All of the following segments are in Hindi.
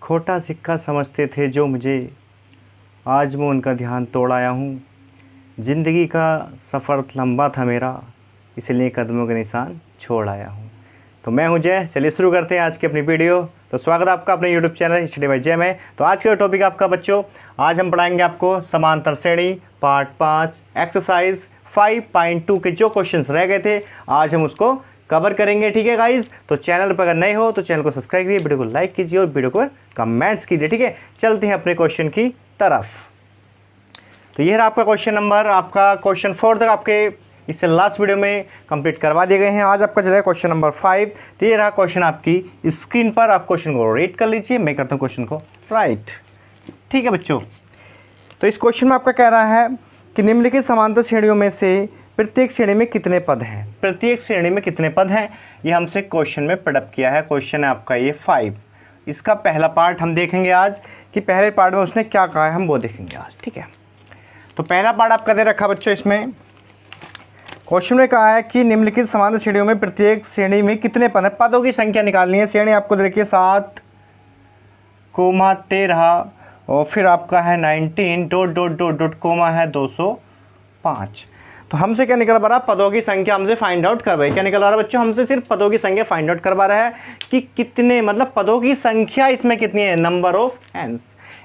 खोटा सिक्का समझते थे जो मुझे, आज मैं उनका ध्यान तोड़ आया हूँ। ज़िंदगी का सफ़र लंबा था मेरा, इसलिए कदमों के निशान छोड़ आया हूँ। तो मैं हूँ जय। चलिए शुरू करते हैं आज की अपनी वीडियो। तो स्वागत है आपका अपने यूट्यूब चैनल स्टडी बाय जय में। तो आज का टॉपिक आपका बच्चों, आज हम पढ़ाएंगे आपको समांतर श्रेणी पार्ट 5 एक्सरसाइज 5.2 के जो क्वेश्चंस रह गए थे आज हम उसको कवर करेंगे। ठीक है गाइज, तो चैनल पर अगर नए हो तो चैनल को सब्सक्राइब कीजिए, वीडियो को लाइक कीजिए और वीडियो को कमेंट्स कीजिए। ठीक है, चलते हैं अपने क्वेश्चन की तरफ। तो ये रहा आपका क्वेश्चन नंबर, आपका क्वेश्चन 4 तक आपके इससे लास्ट वीडियो में कंप्लीट करवा दिए गए हैं। आज आपका चलेगा क्वेश्चन नंबर 5। तो ये रहा क्वेश्चन आपकी स्क्रीन पर, आप क्वेश्चन को रीड कर लीजिए, मैं करता हूँ क्वेश्चन को राइट। ठीक है बच्चों, तो इस क्वेश्चन में आपका कह रहा है कि निम्नलिखित समांतर श्रेणियों में से प्रत्येक श्रेणी में कितने पद हैं। प्रत्येक श्रेणी में कितने पद हैं, ये हमसे क्वेश्चन में पढ़प किया है। क्वेश्चन है आपका ये 5। इसका पहला पार्ट हम देखेंगे आज कि पहले पार्ट में उसने क्या कहा है, हम वो देखेंगे आज। ठीक है, तो पहला पार्ट आपका दे रखा बच्चों, इसमें क्वेश्चन में कहा है कि निम्नलिखित समांतर श्रेणियों में प्रत्येक श्रेणी में कितने पद हैं। पदों की संख्या निकालनी है। श्रेणी आपको दे रखी है 7, 13 और फिर आपका है 19 डॉट कोमा है 205। तो हमसे क्या निकल पा रहा है, पदों की संख्या हमसे फाइंड आउट करवाई। क्या निकल रहा है बच्चों, हमसे सिर्फ पदों की संख्या फाइंड आउट करवा रहा है कि कितने, मतलब पदों की संख्या इसमें कितनी है, नंबर ऑफ एन,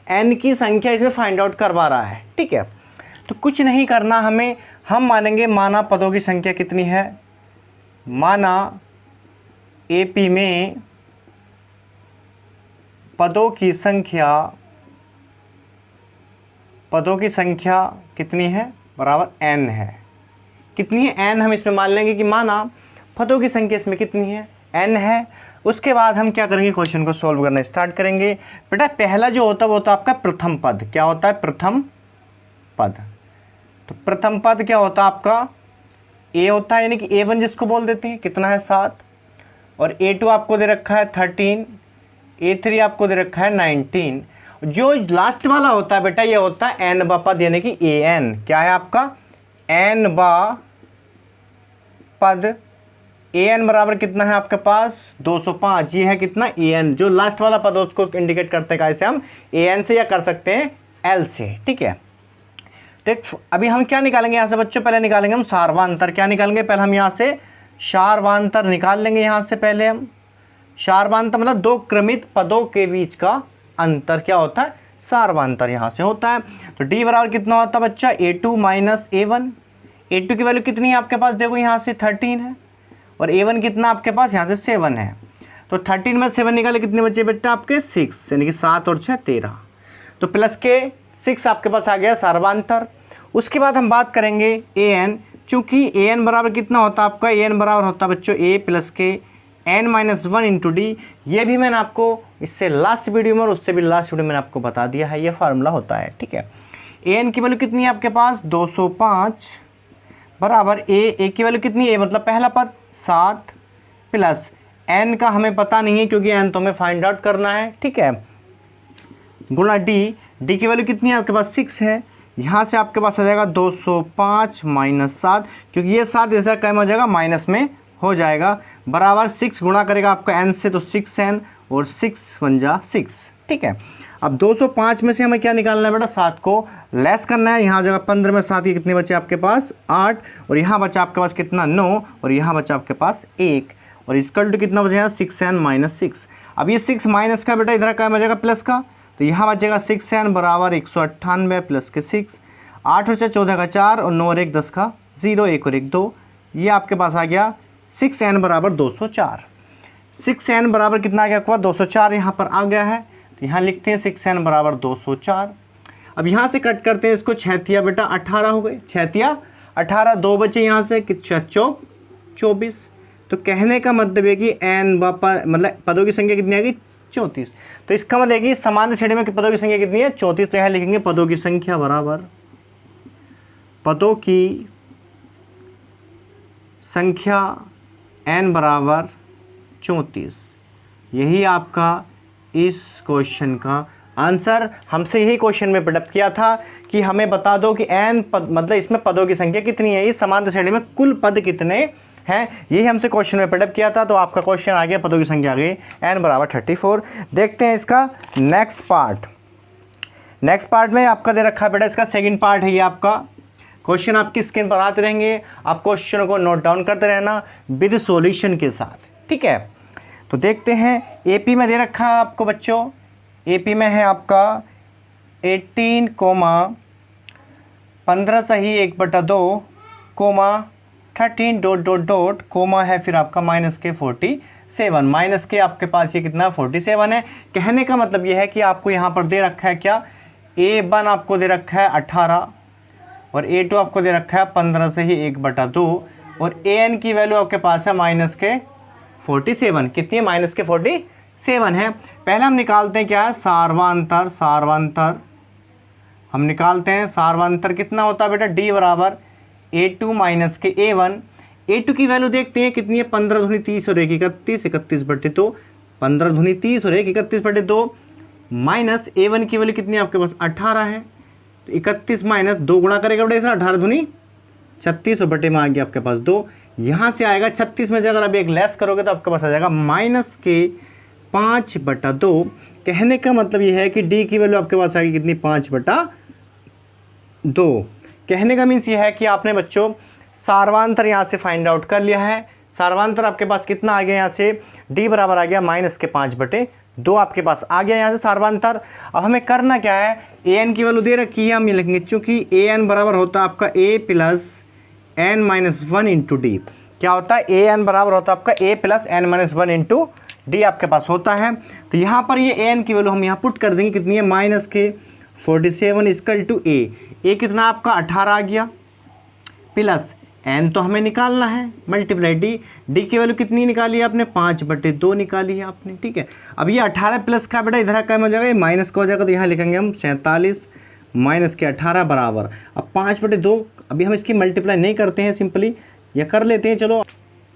एन की संख्या इसमें फाइंड आउट करवा रहा है। ठीक है, तो कुछ नहीं करना हमें, हम मानेंगे माना पदों की संख्या कितनी है, माना एपी में पदों की संख्या कितनी है, बराबर एन है। कितनी है, एन। हम इसमें मान लेंगे कि माना पदों की संख्या इसमें कितनी है, एन है। उसके बाद हम क्या करेंगे, क्वेश्चन को सॉल्व करना स्टार्ट करेंगे। बेटा पहला जो होता है वो होता है आपका प्रथम पद। क्या होता है, प्रथम पद। तो प्रथम पद क्या होता है आपका, ए होता है, यानी कि A1 जिसको बोल देते हैं, कितना है 7, और A2 आपको दे रखा है 13, A3 आपको दे रखा है 19। जो लास्ट वाला होता है बेटा ये होता है एन बा पद, यानी कि AN। क्या है आपका, एन बा पद। AN बराबर कितना है आपके पास 205। ये है कितना, AN। जो लास्ट वाला पद उसको इंडिकेट करते हैं कैसे, हम AN से या कर सकते हैं L से। ठीक है, तो अभी हम क्या निकालेंगे यहाँ से बच्चों, पहले निकालेंगे हम सार्वांतर। क्या निकालेंगे, पहले हम यहाँ से सार्वांतर निकाल लेंगे। यहाँ से पहले हम सार्वांतर मतलब दो क्रमित पदों के बीच का अंतर क्या होता है, सार्वांतर यहाँ से होता है। तो D बराबर कितना होता है बच्चा, A2 माइनस A1। A2 की वैल्यू कितनी है आपके पास, देखो यहाँ से 13 है, और A1 कितना आपके पास यहाँ से 7 है। तो 13 में 7 निकाले कितने बच्चे बेटा आपके 6, यानी कि 7 और 6 13। तो प्लस के 6 आपके पास आ गया सार्वांतर। उसके बाद हम बात करेंगे AN। चूँकि AN बराबर कितना होता है आपका, AN बराबर होता है बच्चों A प्लस के n-1 इंटू डी। ये भी मैंने आपको इससे लास्ट वीडियो में और उससे भी लास्ट वीडियो में मैंने आपको बता दिया है, ये फार्मूला होता है। ठीक है, AN की वैल्यू कितनी है आपके पास 205 बराबर A की वैल्यू कितनी है, मतलब पहला पद 7 प्लस n का हमें पता नहीं है क्योंकि n तो हमें फाइंड आउट करना है। ठीक है, गुणा D की वैल्यू कितनी है आपके पास 6 है। यहाँ से आपके पास आ जाएगा 205 माइनस 7, क्योंकि ये 7 जैसा कम हो जाएगा माइनस में हो जाएगा, बराबर 6 गुणा करेगा आपका n से, तो 6n और 6 बन जा 6। ठीक है, अब 205 में से हमें क्या निकालना है बेटा, 7 को लेस करना है। यहाँ जगह 15 में 7 के कितने बचे आपके पास 8, और यहाँ बचा आपके पास कितना 9, और यहाँ बचा आपके पास 1, और इसकल टू कितना बचेगा 6n माइनस 6। अब ये 6 माइनस का बेटा इधर क्या बचेगा प्लस का, तो यहाँ बचेगा 6n बराबर 198 प्लस के 6, 8 और 14 का 4, और 9 और 1 10 का 0, 1 और 1 2। ये आपके पास आ गया 6n बराबर 204। 6n बराबर कितना आ गया आपका 204 यहाँ पर आ गया है। तो यहाँ लिखते हैं 6n बराबर 204। अब यहाँ से कट करते हैं इसको, 6 बेटा 18 हो गए, 6 18, 2 बचे यहाँ से, 6 चौक 24। तो कहने का मतलब है कि n मतलब पदों की संख्या कितनी आएगी 34। तो इसका मतलब है कि समांतर श्रेणी में पदों की संख्या कितनी है 34। तो यहाँ लिखेंगे पदों की संख्या बराबर पदों की संख्या n बराबर 34। यही आपका इस क्वेश्चन का आंसर। हमसे यही क्वेश्चन में पढ़ किया था कि हमें बता दो कि n पद मतलब इसमें पदों की संख्या कितनी है, इस समांतर श्रेणी में कुल पद कितने हैं। यही हमसे क्वेश्चन में पढ़ किया था। तो आपका क्वेश्चन आ गया, पदों की संख्या आ गई n बराबर 34। देखते हैं इसका नेक्स्ट पार्ट। नेक्स्ट पार्ट में आपका दे रखा है बेटा, इसका सेकंड पार्ट है ये आपका। क्वेश्चन आपकी स्क्रीन पर आते रहेंगे, आप क्वेश्चनों को नोट डाउन करते रहना विद सॉल्यूशन के साथ, ठीक है। तो देखते हैं एपी में दे रखा है आपको बच्चों, एपी में है आपका 18,15 सही 1/2 comma 13 dot dot dot comma है फिर आपका माइनस के 47, माइनस के आपके पास ये कितना 47 है। कहने का मतलब ये है कि आपको यहाँ पर दे रखा है क्या, A1 आपको दे रखा है 18 और A2 आपको दे रखा है 15 से ही 1/2 और AN की वैल्यू आपके पास है माइनस के 47। कितनी है, माइनस के 47 है। पहले हम निकालते हैं क्या है, सार्वांतर। सार्वांतर हम निकालते हैं, सार्वांतर कितना होता है बेटा, D बराबर A2 माइनस के A1। A2 की वैल्यू देखते हैं कितनी है, 15 दूनी 30 और 1 31, 31/2, 15 दूनी 30 और 1 31/2 माइनस A1 की वैल्यू कितनी है आपके पास 18 है। तो 31 माइनस 2 गुणा करेगा बेटा, 18 दूनी 36 और बटे में आ गया आपके पास 2। यहाँ से आएगा 36 में से अगर आप एक लेस करोगे तो आपके पास आ जाएगा माइनस के 5/2। कहने का मतलब ये है कि डी की वैल्यू आपके पास आएगी कितनी, 5/2। कहने का मीन्स ये है कि आपने बच्चों सार्वांतर यहाँ से फाइंड आउट कर लिया है। सार्वांतर आपके पास कितना आ गया, यहाँ से डी बराबर आ गया माइनस के 5/2 आपके पास आ गया यहाँ से सार्वांतर। अब हमें करना क्या है, ए एन की वैल्यू दे रखी है, हम ये लिखेंगे चूँकि ए एन बराबर होता है आपका a plus n minus 1 into d. क्या होता है, ए एन बराबर होता है आपका a plus n minus 1 into d आपके पास होता है। तो यहाँ पर ये ए एन की वैल्यू हम यहाँ पुट कर देंगे, कितनी है, माइनस के 47 इक्वल टू ए कितना आपका 18 आ गया, प्लस एन तो हमें निकालना है मल्टीप्लाई डी की वैल्यू कितनी निकाली है आपने, 5/2 निकाली है आपने, ठीक है। अब ये 18 प्लस का बेटा इधर का हो जाएगा, ये माइनस का हो जाएगा, तो यहाँ लिखेंगे हम 47 माइनस के 18 बराबर। अब 5/2 अभी हम इसकी मल्टीप्लाई नहीं करते हैं, सिंपली या कर लेते हैं, चलो।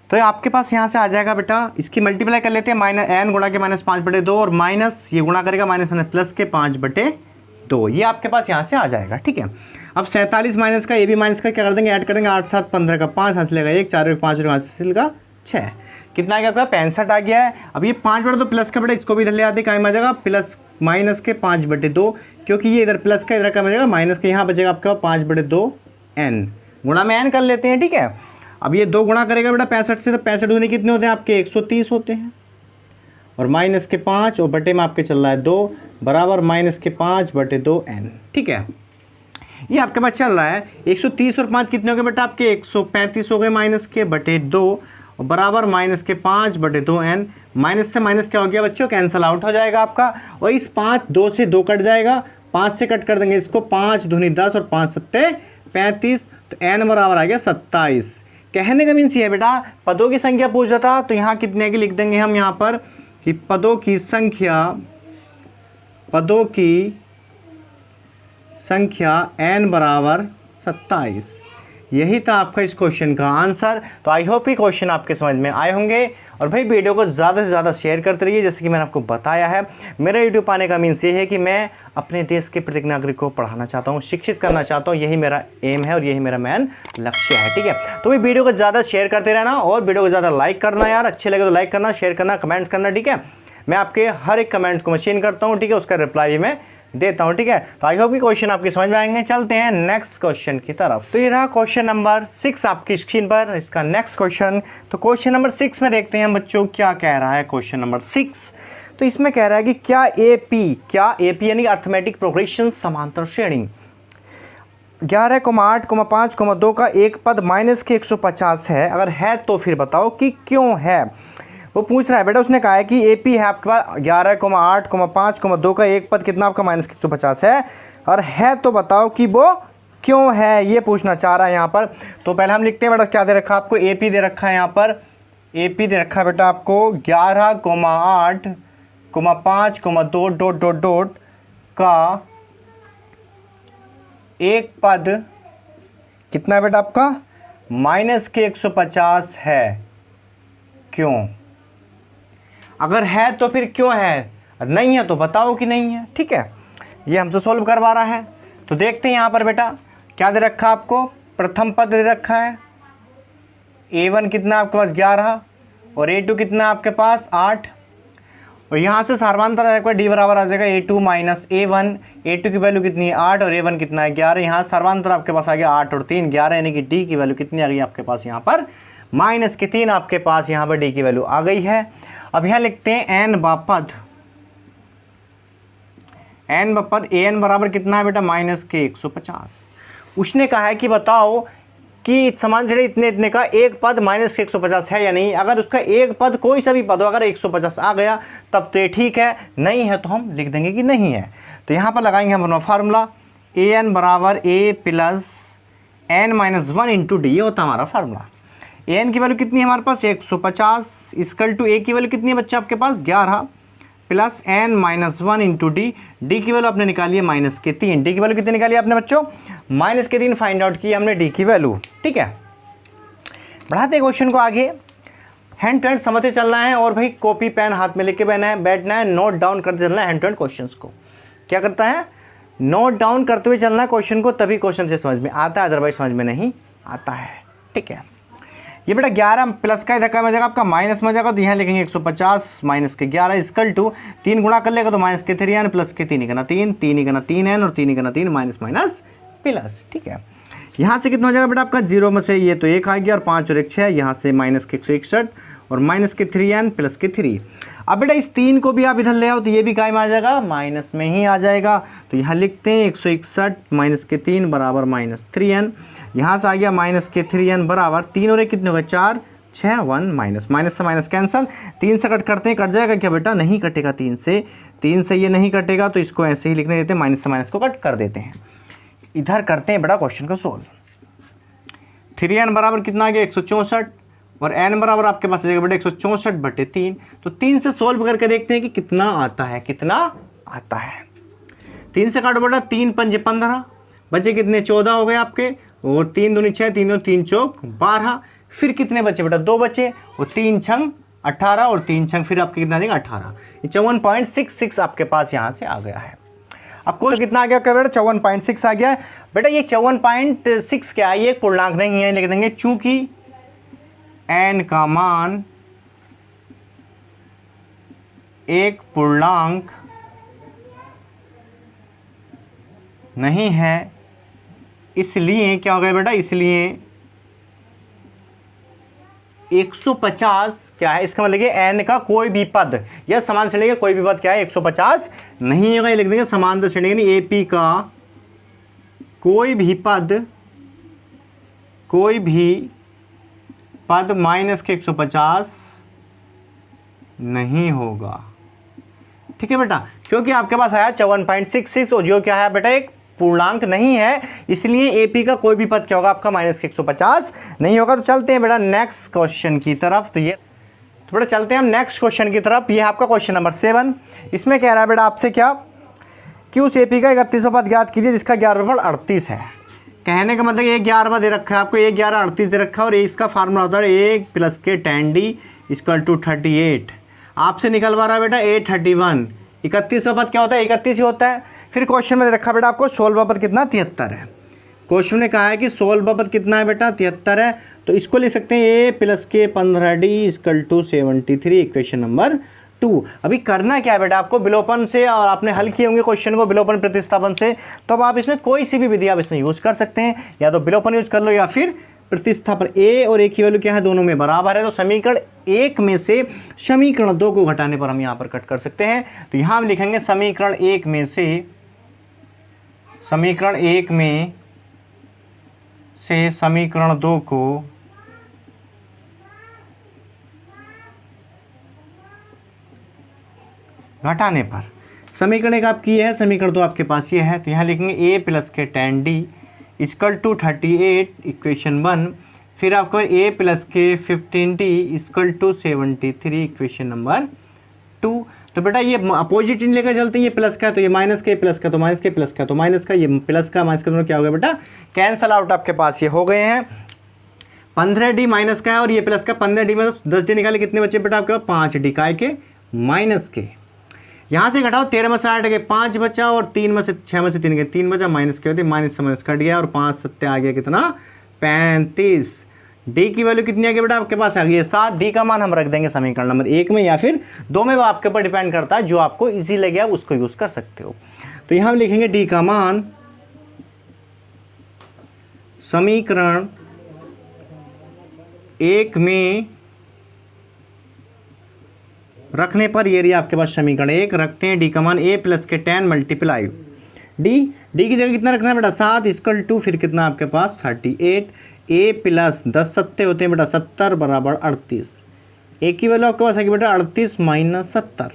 तो आपके पास यहाँ से आ जाएगा बेटा, इसकी मल्टीप्लाई कर लेते हैं, माइनस एन गुणा के माइनस 5/2 और माइनस ये गुणा करेगा माइनस प्लस के 5/2, ये आपके पास यहाँ से आ जाएगा, ठीक है। अब 47 माइनस का, ये भी माइनस का क्या कर देंगे, ऐड करेंगे, 8 7 15 का 5 हासिलेगा 1, 4 5 हासिलेगा 6, कितना आ गया आपका 65 आ गया है। अब ये 5/2 प्लस का बेटा इसको भी इधर ले आते, कायम आ जाएगा प्लस माइनस के 5/2, क्योंकि ये इधर प्लस का इधर का बचेगा माइनस के, यहाँ बचेगा आपका 5/2 एन, गुणा में एन कर लेते हैं, ठीक है। अब ये 2 गुणा करेगा बेटा 65 से, तो 65 दूनी कितने होते हैं आपके 130 होते हैं, और माइनस के 5 और बटे में आपके चल रहा है 2 बराबर माइनस के 5/2 एन, ठीक है। ये आपके पास चल रहा है 130 और 5 कितने हो गए बेटा आपके 135 हो गए, माइनस के बटे 2 और बराबर माइनस के 5/2 एन। माइनस से माइनस क्या हो गया बच्चों, कैंसिल आउट हो जाएगा आपका, और इस 5 2 से 2 कट जाएगा, 5 से कट कर देंगे इसको, 5 दूनी 10 और 5 सत्ते 35, तो एन बराबर आ गया 27। कहने का मीन्स ये है बेटा, पदों की संख्या पूछ रहा था तो यहाँ कितने की लिख देंगे हम यहाँ पर कि पदों की संख्या n बराबर 27। यही था आपका इस क्वेश्चन का आंसर। तो आई होप ये क्वेश्चन आपके समझ में आए होंगे, और भाई वीडियो को ज़्यादा से ज़्यादा शेयर करते रहिए। जैसे कि मैंने आपको बताया है, मेरा यूट्यूब पाने का मीन्स ये है कि मैं अपने देश के प्रत्येक नागरिक को पढ़ाना चाहता हूँ, शिक्षित करना चाहता हूँ, यही मेरा एम है और यही मेरा मेन लक्ष्य है, ठीक है। तो भाई वीडियो को ज़्यादा शेयर करते रहना और वीडियो को ज़्यादा लाइक करना यार, अच्छे लगे तो लाइक करना, शेयर करना, कमेंट्स करना, ठीक है। मैं आपके हर एक कमेंट को मशीन करता हूँ, ठीक है, उसका रिप्लाई भी मैं देता हूँ, ठीक है। तो आई होप कि क्वेश्चन आपकी समझ में आएंगे। चलते हैं नेक्स्ट क्वेश्चन की तरफ। तो ये रहा क्वेश्चन नंबर 6 आपकी स्क्रीन पर, इसका नेक्स्ट क्वेश्चन। तो क्वेश्चन नंबर 6 में देखते हैं बच्चों क्या कह रहा है क्वेश्चन नंबर 6। तो इसमें कह रहा है कि क्या एपी यानी अर्थमेटिक प्रोग्रेशन समांतर श्रेणी 11,8,5,2 का एक पद माइनस के 150 है, अगर है तो फिर बताओ कि क्यों है। वो पूछ रहा है बेटा, उसने कहा है कि एपी है आपके पास 11,8,5,2 का एक पद कितना आपका माइनस 150 है, और है तो बताओ कि वो क्यों है, ये पूछना चाह रहा है यहाँ पर। तो पहले हम लिखते हैं बेटा, क्या दे रखा है आपको, एपी दे रखा है यहाँ पर, एपी दे रखा है बेटा आपको 11,8,5,2 डॉट डॉट डॉट का एक पद कितना है बेटा आपका माइनस के 150 है, क्यों। अगर है तो फिर क्यों है, नहीं है तो बताओ कि नहीं है, ठीक है। ये हमसे सॉल्व करवा रहा है। तो देखते हैं यहाँ पर बेटा क्या दे रखा है आपको, प्रथम पद दे रखा है A1 कितना आपके पास 11 और A2 कितना आपके पास 8 और यहाँ से सार्वंतर आएगा D बराबर आ जाएगा A2 माइनस A1। A2 की वैल्यू कितनी है 8 और A1 कितना है 11। यहाँ सर्वांतर आपके पास आ गया 8 और 3 11, यानी कि D की वैल्यू कितनी आ गई आपके पास यहाँ पर -3 आपके पास यहाँ पर D की वैल्यू आ गई है। अब यहाँ लिखते हैं n बापद an बराबर कितना है बेटा -150। उसने कहा है कि बताओ कि समान श्रेणी इतने इतने का एक पद -150 है या नहीं। अगर उसका एक पद कोई सा भी पद हो अगर 150 आ गया तब तो ये ठीक है, नहीं है तो हम लिख देंगे कि नहीं है। तो यहाँ पर लगाएंगे हम अपना फार्मूला an बराबर a plus n-1 into D, ये होता है हमारा फार्मूला। an की वैल्यू कितनी है हमारे पास 150 इक्वल टू a की वैल्यू कितनी है बच्चा आपके पास 11 plus n-1 into D. D की वैल्यू आपने निकाली है -3। डी की वैल्यू कितनी निकाली आपने बच्चों -3 फाइंड आउट की हमने डी की वैल्यू। ठीक है, बढ़ाते हैं क्वेश्चन को आगे। हैंड टू हैंड समझते चलना है और भाई कॉपी पेन हाथ में लेके बैठना है, नोट डाउन करते चलना है हैंड टू हैंड क्वेश्चन को। क्या करता है नोट डाउन करते हुए चलना है क्वेश्चन को, तभी क्वेश्चन से समझ में आता है, अदरवाइज समझ में नहीं आता है। ठीक है, ये बेटा 11 प्लस का इधर का में जाएगा आपका माइनस में जाएगा, तो यहाँ लिखेंगे 150 माइनस के 11 इक्वल टू 3 गुणा कर लेगा तो -3n प्लस के 3 करना 3 करना 3n और 3 करना 3 माइनस माइनस प्लस। ठीक है, यहाँ से कितना हो जाएगा बेटा आपका 0 में से ये तो 1 आ गया और 5 और 1 6, यहाँ से -161 और -3n प्लस के 3। अब बेटा इस 3 को भी आप इधर ले आओ तो ये भी काय में आ जाएगा माइनस में ही आ जाएगा। तो यहाँ लिखते हैं 161 माइनस के 3 बराबर -3n। यहाँ से आ गया -3n बराबर 3 और 1 कितने हो गए 4 6 1 माइनस से माइनस कैंसल। 3 से कट करते हैं, कट जाएगा क्या बेटा नहीं कटेगा, 3 से ये नहीं कटेगा, तो इसको ऐसे ही लिखने देते हैं, माइनस से माइनस को कट कर देते हैं। इधर करते हैं बेटा क्वेश्चन को सोल्व। 3n बराबर कितना आ गया 164 और n बराबर आपके पास आ जाएगा बेटा 164/3। तो 3 से सोल्व करके देखते हैं कि कितना आता है 3 से काटो बेटा 3 पंजे 15 बचे कितने 14 हो गए आपके, और 3 दूनी 6 3 और 3 चौक 12। फिर कितने बचे बेटा 2 बचे और 3 छंग 18 और 3 छंग फिर आपके कितना देगा 18। 54.66 आपके पास यहाँ से आ गया है। अब कुल कितना आ गया क्या बेटा 54.6 आ गया है। बेटा ये 54.6 क्या है, ये पूर्णांक नहीं है, लिख देंगे चूंकि n का मान एक पूर्णांक नहीं है, इसलिए क्या हो गया बेटा, इसलिए 150 क्या है, इसका मतलब n का कोई भी पद या समान श्रेणी का कोई भी पद क्या है 150 नहीं होगा। ये लिख देंगे समांतर श्रेणी यानी AP का कोई भी पद माइनस के 150 नहीं होगा। ठीक है बेटा, क्योंकि आपके पास आया 54.66 और जो क्या है बेटा एक पूर्णांक नहीं है, इसलिए AP का कोई भी पद क्या होगा आपका माइनस के 150 नहीं होगा। तो चलते हैं बेटा नेक्स्ट क्वेश्चन की तरफ। तो बेटा चलते हैं हम नेक्स्ट क्वेश्चन की तरफ। ये है आपका क्वेश्चन नंबर 7। इसमें कह रहा है बेटा आपसे क्या कि उस AP का 31वां पद ज्ञात कीजिए जिसका 11वां पद 38 है। कहने का मतलब ये 11वां दे रखा है आपको, 1 11 38 दे रखा है और इसका फार्मूला होता है 1 प्लस के tan d इक्वल टू 38। आपसे निकलवा रहा है बेटा 831। 31वां पद क्या होता है 31 ही होता है। फिर क्वेश्चन में दे रखा बेटा आपको 16वां पद कितना 73 है। क्वेश्चन ने कहा है कि 16वां पद कितना है बेटा 73 है, तो इसको लिख सकते हैं a प्लस के 15d equal to 73 equation number 2। अभी करना क्या है बेटा आपको विलोपन से, और आपने हल किए होंगे क्वेश्चन को विलोपन प्रतिस्थापन से, तो अब आप इसमें कोई सी भी विधि आप इसमें यूज़ कर सकते हैं, या तो विलोपन यूज कर लो या फिर प्रतिस्थापन। a और a की वैल्यू क्या है दोनों में बराबर है, तो समीकरण 1 में से समीकरण 2 को घटाने पर हम यहाँ पर कट कर सकते हैं। तो यहाँ हम लिखेंगे समीकरण 1 में से समीकरण 2 को घटाने पर। समीकरण 1 आपकी है, समीकरण 2 आपके पास ये है, तो यहाँ लिखेंगे a प्लस के tan d equal to 38 equation 1। फिर आपको a प्लस के 15d equal to 73 equation number 2। तो बेटा ये अपोजिट इन लेकर चलते हैं, ये प्लस का है तो ये माइनस का, प्लस का तो माइनस के, प्लस का तो माइनस का, ये प्लस का माइनस का दोनों क्या हो गया बेटा कैंसल आउट आपके पास ये हो गए हैं। 15d माइनस का है और ये प्लस का, 15d में 10d निकाले कितने बचे बेटा आपके पास 5d काय के माइनस के। यहाँ से घटाओ 13 में से 8 गए 5 बचा और 3 में से 6 में से 3 गए 3 बचा, माइनस के होते माइनस से माइनस कट गया और 5 7 आ गया कितना 35। डी की वैल्यू कितनी आ गई बेटा आपके पास आ गई है 7। डी का मान हम रख देंगे समीकरण नंबर 1 में या फिर 2 में, वो आपके ऊपर डिपेंड करता है, जो आपको इजी लगे आप उसको यूज़ कर सकते हो। तो यहाँ हम लिखेंगे डी का मान समीकरण 1 में रखने पर ये रही आपके पास समीकरण 1, रखते हैं डी का मान a प्लस के 10 मल्टीप्लाई डी की जगह कितना रखना है बेटा 7 इक्वल टू फिर कितना आपके पास 38, a प्लस 10 सत्ते होते हैं बेटा 70 बराबर 38। ए की वैल्यू आपके पास है कि बेटा 38 माइनस 70,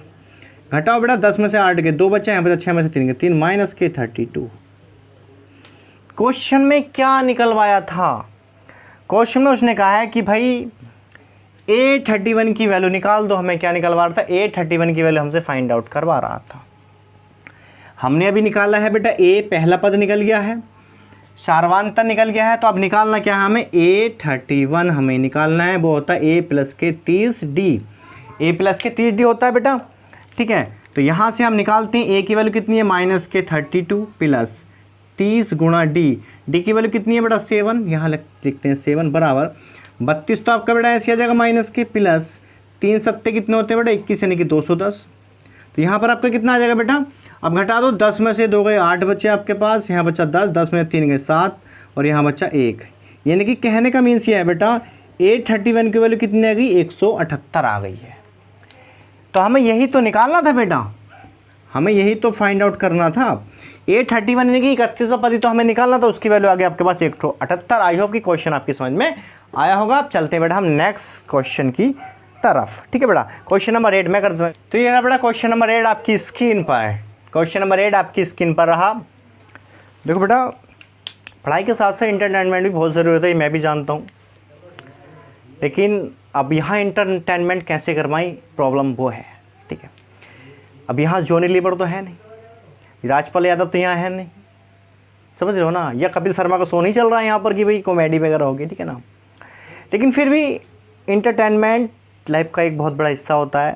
घटाओ बेटा 10 में से 8 के 2 बचे, यहाँ पे 6 में से 3 के 3 माइनस के 32। क्वेश्चन में क्या निकलवाया था? क्वेश्चन में उसने कहा है कि भाई A31 की वैल्यू निकाल दो। हमें क्या निकलवा रहा था? A31 की वैल्यू हमसे फाइंड आउट करवा रहा था। हमने अभी निकाला है बेटा A, पहला पद निकल गया है, सार्वांतर निकल गया है, तो अब निकालना क्या है हमें? A31 हमें निकालना है, वो होता है A प्लस के 30D। A प्लस के 30D होता है बेटा, ठीक है। तो यहाँ से हम निकालते हैं A की वैल्यू कितनी है माइनस के 32 प्लस 30 गुणा डी की वैल्यू कितनी है बेटा 7, यहाँ लिखते हैं 7 बराबर 32, तो आपका बेटा ऐसे आ जाएगा माइनस के प्लस 3 सत्ते कितने होते हैं बेटा 21 यानी कि 210। तो यहाँ पर आपका कितना आ जाएगा बेटा? अब घटा दो, 10 में से 2 गए 8 बचे आपके पास, यहाँ बचा 10, 10 में 3 गए 7 और यहाँ बचा 1। यानी कि कहने का मीन्स ये है बेटा A31 की वैल्यू कितनी आ गई? 178 आ गई है। तो हमें यही तो निकालना था बेटा, हमें यही तो फाइंड आउट करना था। A31 यानी कि 31वां पद तो हमें निकालना था, उसकी वैल्यू आ गई आपके पास 178। आई होप कि क्वेश्चन आपकी समझ में आया होगा। अब चलते हैं बेटा हम नेक्स्ट क्वेश्चन की तरफ, ठीक है बेटा। क्वेश्चन नंबर 8 में करते हैं। तो ये रहा बेटा क्वेश्चन नंबर 8 आपकी स्क्रीन पर। क्वेश्चन नंबर 8 आपकी स्क्रीन पर रहा। देखो बेटा, पढ़ाई के साथ साथ इंटरटेनमेंट भी बहुत ज़रूरत है, मैं भी जानता हूँ, लेकिन अब यहाँ इंटरटेनमेंट कैसे करवाएं प्रॉब्लम वो है, ठीक है। अब यहाँ जॉनी लीवर तो है नहीं, राजपाल यादव तो यहाँ है नहीं, समझ रहे हो ना, या कपिल शर्मा का शो नहीं चल रहा है यहाँ पर कि भाई कॉमेडी वगैरह होगी, ठीक है ना। लेकिन फिर भी इंटरटेनमेंट लाइफ का एक बहुत बड़ा हिस्सा होता है,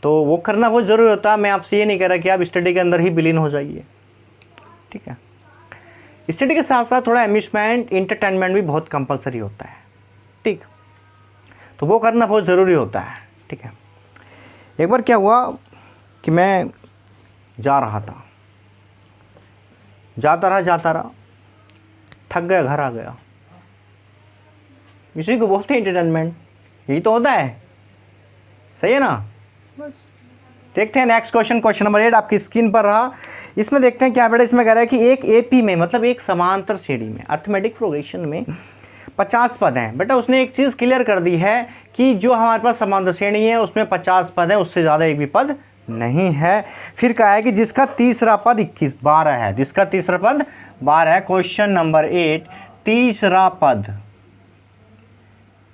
तो वो करना बहुत ज़रूरी होता है। मैं आपसे ये नहीं कह रहा कि आप स्टडी के अंदर ही विलीन हो जाइए, ठीक है। स्टडी के साथ साथ थोड़ा एम्यूजमेंट इंटरटेनमेंट भी बहुत कंपलसरी होता है, ठीक, तो वो करना बहुत ज़रूरी होता है, ठीक है। एक बार क्या हुआ कि मैं जा रहा था, जाता रहा, थक गया, घर आ गया। इसी को बोलते हैं इंटरटेनमेंट, यही तो होता है, सही है ना। देखते हैं नेक्स्ट क्वेश्चन, क्वेश्चन नंबर 8 आपकी स्क्रीन पर रहा। इसमें देखते हैं क्या बेटा, इसमें कह रहा है कि एक एपी में, मतलब एक समांतर श्रेणी में, अर्थमेटिक प्रोग्रेशन में 50 पद हैं। बेटा उसने एक चीज़ क्लियर कर दी है कि जो हमारे पास समांतर श्रेणी है उसमें 50 पद है, उससे ज़्यादा एक भी पद नहीं है। फिर कहा है कि जिसका तीसरा पद 12 है, जिसका तीसरा पद 12 है। क्वेश्चन नंबर 8,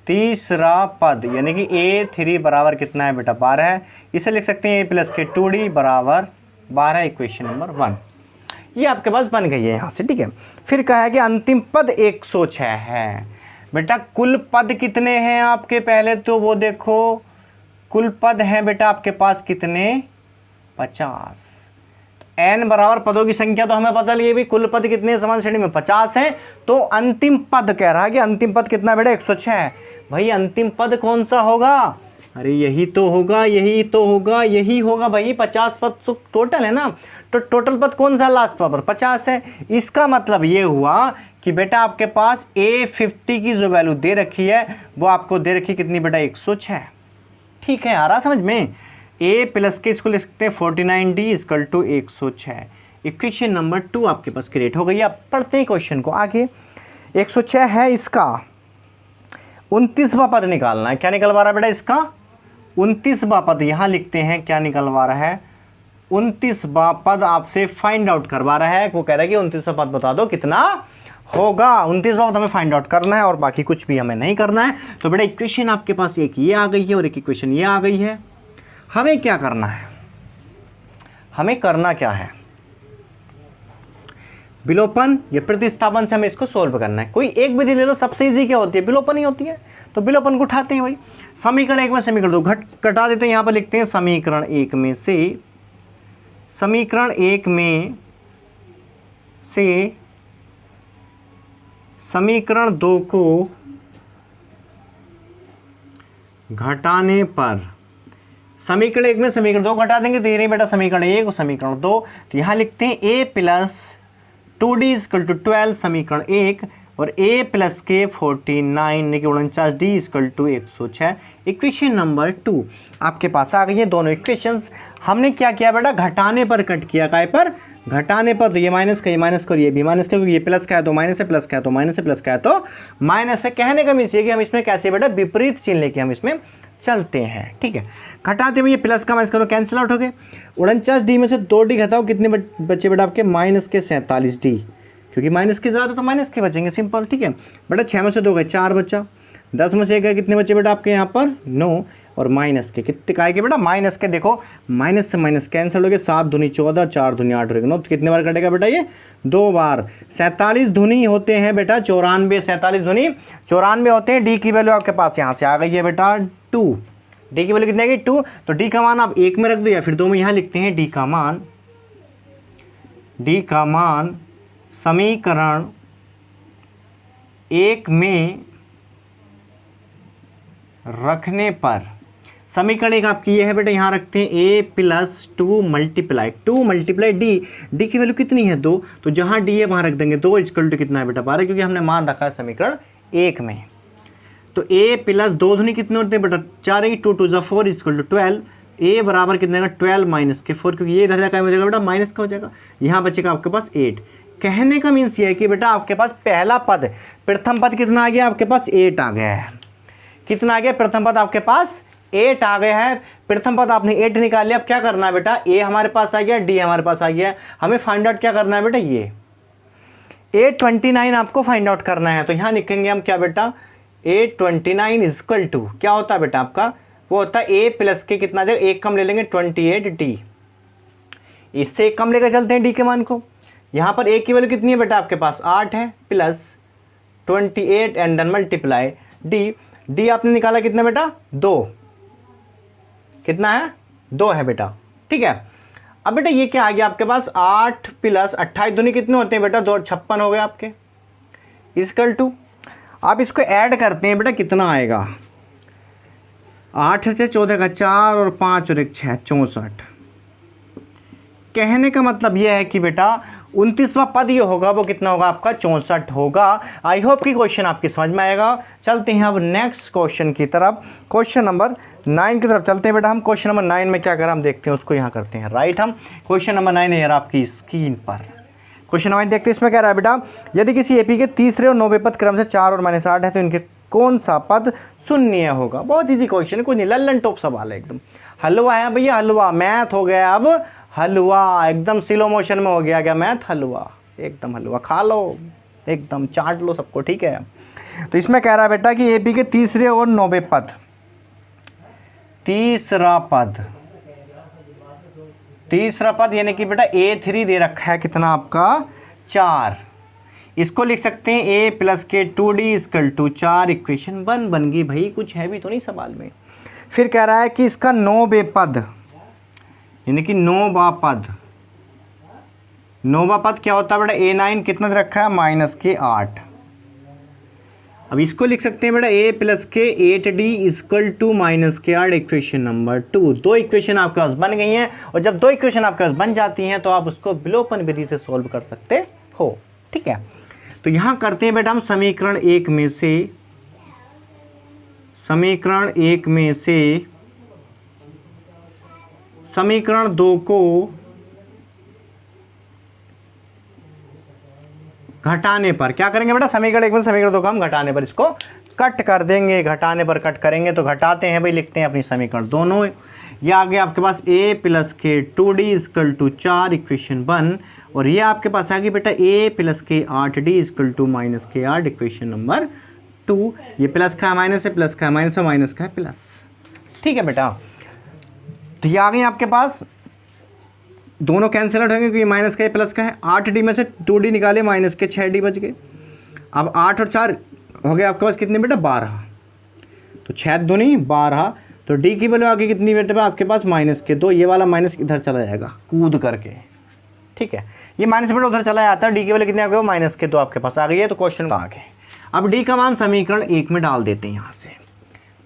तीसरा पद यानी कि A3 बराबर कितना है बेटा 12 है। इसे लिख सकते हैं A प्लस के 2D बराबर 12, इक्वेशन नंबर 1। ये आपके पास बन गई है यहाँ से, ठीक है। फिर कहा है कि अंतिम पद 106 है। बेटा कुल पद कितने हैं आपके, पहले तो वो देखो, कुल पद हैं बेटा आपके पास कितने? 50। n बराबर पदों की संख्या तो हमें पता लगी भी, कुल पद कितने समान श्रेणी में 50 हैं। तो अंतिम पद कह रहा है कि अंतिम पद कितना बेटा 106 है। भाई अंतिम पद कौन सा होगा? अरे यही तो होगा, यही होगा भाई। 50 पद तो टोटल है ना, तो टोटल पद कौन सा लास्ट पर 50 है। इसका मतलब ये हुआ कि बेटा आपके पास A50 की जो वैल्यू दे रखी है वो आपको दे रखी कितनी बेटा 106। ठीक है, आ रहा समझ में। A प्लस के इसको लिख सकते हैं 49D equal to 106। Equation number 2 आपके पास क्रिएट हो गई। आप पढ़ते हैं क्वेश्चन को आगे। 106 है, इसका 29वां पद निकालना है। क्या निकलवा रहा है बेटा इसका 29वां पद। यहाँ लिखते हैं क्या निकलवा रहा है, 29वां पद आपसे फाइंड आउट करवा रहा है। वो कह रहा है कि 29वां पद बता दो कितना होगा। 29वां पद हमें फाइंड आउट करना है और बाकी कुछ भी हमें नहीं करना है। तो बेटा इक्वेशन आपके पास एक ये आ गई है और एक इक्वेशन ये आ गई है। हमें क्या करना है, हमें करना क्या है, विलोपन या प्रतिस्थापन से हमें इसको सोल्व करना है। कोई एक विधि ले लो, सबसे इजी क्या होती है, विलोपन ही होती है। तो विलोपन को उठाते हैं भाई, समीकरण 1 में समीकरण 2 कटा देते हैं। यहाँ पर लिखते हैं समीकरण 1 में से, समीकरण 1 में से समीकरण 2 को घटाने पर समीकरण एक में समीकरण दो घटा देंगे तो ये नहीं बेटा समीकरण एक और समीकरण दो, तो यहाँ लिखते हैं a plus 2d equal to 12 समीकरण एक और a प्लस के 49 की 49 d equal to 106 equation number 2 आपके पास आ गई है। दोनों इक्वेशंस हमने क्या किया बेटा घटाने पर कट किया, काय पर घटाने पर, तो ये माइनस का ये माइनस का और ये भी माइनस का, क्योंकि ये प्लस का है तो माइनस है, प्लस का है तो माइनस है, प्लस का है तो माइनस है। कहने का मीन्स ये कि हम इसमें कैसे बेटा विपरीत चिन्ह लेके हम इसमें चलते हैं, ठीक है। घटाते हुए ये प्लस का माइनस करो कैंसिल आउट हो गए। 49d में से 2d घटाओ, कितने बच्चे बेटा आपके माइनस के 47d, क्योंकि माइनस के ज़्यादा तो माइनस के बचेंगे, सिंपल, ठीक है बेटा। 6 में से 2 गए 4 बच्चा, 10 में से 1 गए कितने बच्चे बेटा आपके यहाँ पर 9 और माइनस के कितने का आएंगे बेटा माइनस के, देखो माइनस से माइनस कैंसिल हो गए, 7 दूनी 14 4 दूनी 8 9, तो कितने बार कटेगा बेटा ये 2 बार। 47 धुनी होते हैं बेटा 94, 47 धुनी 94 होते हैं। डी की वैल्यू आपके पास यहाँ से आ गई है बेटा 2, डी की वैल्यू कितनी आ गई 2, तो डी का मान आप 1 में रख दो या फिर 2 में। यहाँ लिखते हैं डी का मान समीकरण 1 में रखने पर, समीकरण एक आपकी ये है बेटा, यहाँ रखते हैं a प्लस 2 मल्टीप्लाई डी की वैल्यू कितनी है 2, तो जहाँ डी है वहाँ रख देंगे 2 इक्वल टू कितना है बेटा 12, क्योंकि हमने मान रखा है समीकरण 1 में। तो a प्लस 2 धुनी कितने होते हैं बेटा 4, 2 2 4 इक्वल टू 12, a बराबर कितने का 12 माइनस के 4, क्योंकि ये इधर जाकर हो जाएगा बेटा माइनस का हो जाएगा, यहाँ बचेगा आपके पास 8। कहने का मीन्स ये है कि बेटा आपके पास पहला पद, प्रथम पद कितना आ गया आपके पास 8 आ गया है, कितना आ गया प्रथम पद आपके पास 8 आ गया है। प्रथम पद आपने 8 निकाल लिया, अब क्या करना है बेटा a हमारे पास आ गया, d हमारे पास आ गया, हमें फाइंड आउट क्या करना है बेटा ये A29 आपको फाइंड आउट करना है। तो यहाँ लिखेंगे हम क्या बेटा A29 इक्वल टू क्या होता है बेटा आपका, वो होता है a प्लस के कितना आ जाएगा, एक कम ले लेंगे 28d, इससे एक कम लेकर चलते हैं d के मान को। यहाँ पर a की वैल्यू कितनी है बेटा आपके पास 8 है, plus 28 and then multiply d आपने निकाला कितना बेटा 2, कितना है 2 है बेटा, ठीक है। अब बेटा ये क्या आ गया आपके पास 8 प्लस 28 दूनी कितने होते हैं बेटा 2 56 हो गए आपके, इक्वल टू आप इसको ऐड करते हैं बेटा कितना आएगा 8 से 14 का 4 और 5 और 1 6 64। कहने का मतलब ये है कि बेटा 29वां पद ये होगा वो कितना होगा आपका 64 होगा। आई होप कि क्वेश्चन आपकी समझ में आएगा। चलते हैं अब नेक्स्ट क्वेश्चन की तरफ, क्वेश्चन नंबर 9 की तरफ चलते हैं बेटा। हम क्वेश्चन नंबर 9 में क्या करें हम देखते हैं, उसको यहाँ करते हैं राइट। हम क्वेश्चन नंबर 9 है यार आपकी स्क्रीन पर, क्वेश्चन नंबर देखते हैं। इसमें कह रहा है बेटा यदि किसी एपी के तीसरे और 9वें पद क्रम से 4 और -8 है तो इनके कौन सा पद शून्य होगा। बहुत ईजी क्वेश्चन है, कुछ नहीं लल्लन टॉप सवाल है एकदम। हलवा है भैया हलवा, मैथ हो गया अब हलवा, एकदम स्लो मोशन में हो गया क्या मैथ, हलवा एकदम हलवा खा लो एकदम चाट लो सबको, ठीक है। तो इसमें कह रहा है बेटा कि एपी के तीसरे और 9वें पद, तीसरा पद यानी कि बेटा A3 दे रखा है कितना आपका 4, इसको लिख सकते हैं a प्लस के 2d इक्वल टू 4, इक्वेशन 1 बन गई भाई, कुछ है भी तो नहीं सवाल में। फिर कह रहा है कि इसका 9वें पद यानी कि 9वां पद क्या होता है बेटा A9 कितना दे रखा है -8। अब इसको लिख सकते हैं बेटा a प्लस के 8d equal to -8, equation number 2। 2 equation आपके पास बन गई हैं, और जब 2 इक्वेशन आपके पास बन जाती हैं तो आप उसको विलोपन विधि से सॉल्व कर सकते हो, ठीक है। तो यहाँ करते हैं बेटा हम समीकरण 1 में से समीकरण 2 को घटाने पर क्या करेंगे बेटा, समीकरण 1 में समीकरण 2 को हम घटाने पर इसको कट कर देंगे। घटाने पर कट करेंगे तो घटाते हैं भाई, लिखते हैं अपनी समीकरण दोनों। ये आ गया आपके पास a प्लस के 2d इक्वल टू 4, इक्वेशन 1, और ये आपके पास आ गई बेटा a प्लस के 8d equal to -8, equation number 2। ये प्लस का माइनस है, प्लस का माइनस है, माइनस का है प्लस, ठीक है बेटा। तो ये आ गई आपके पास, दोनों कैंसिल आउट होंगे क्योंकि माइनस का है प्लस का है। 8d में से 2d निकाले, माइनस के 6d बच गए। अब 8 और 4 हो गए आपके पास कितने बेटा 12, तो 6 दूनी 12, तो d की वैल्यू आगे कितनी बेटा आपके पास -2, ये वाला माइनस इधर चला जाएगा कूद करके, ठीक है। ये माइनस बेटा उधर चला जाता है, d की वैल्यू कितनी आ गई -2 आपके पास आ गई है। तो क्वेश्चन आ गए, अब d का मान समीकरण 1 में डाल देते हैं यहाँ से।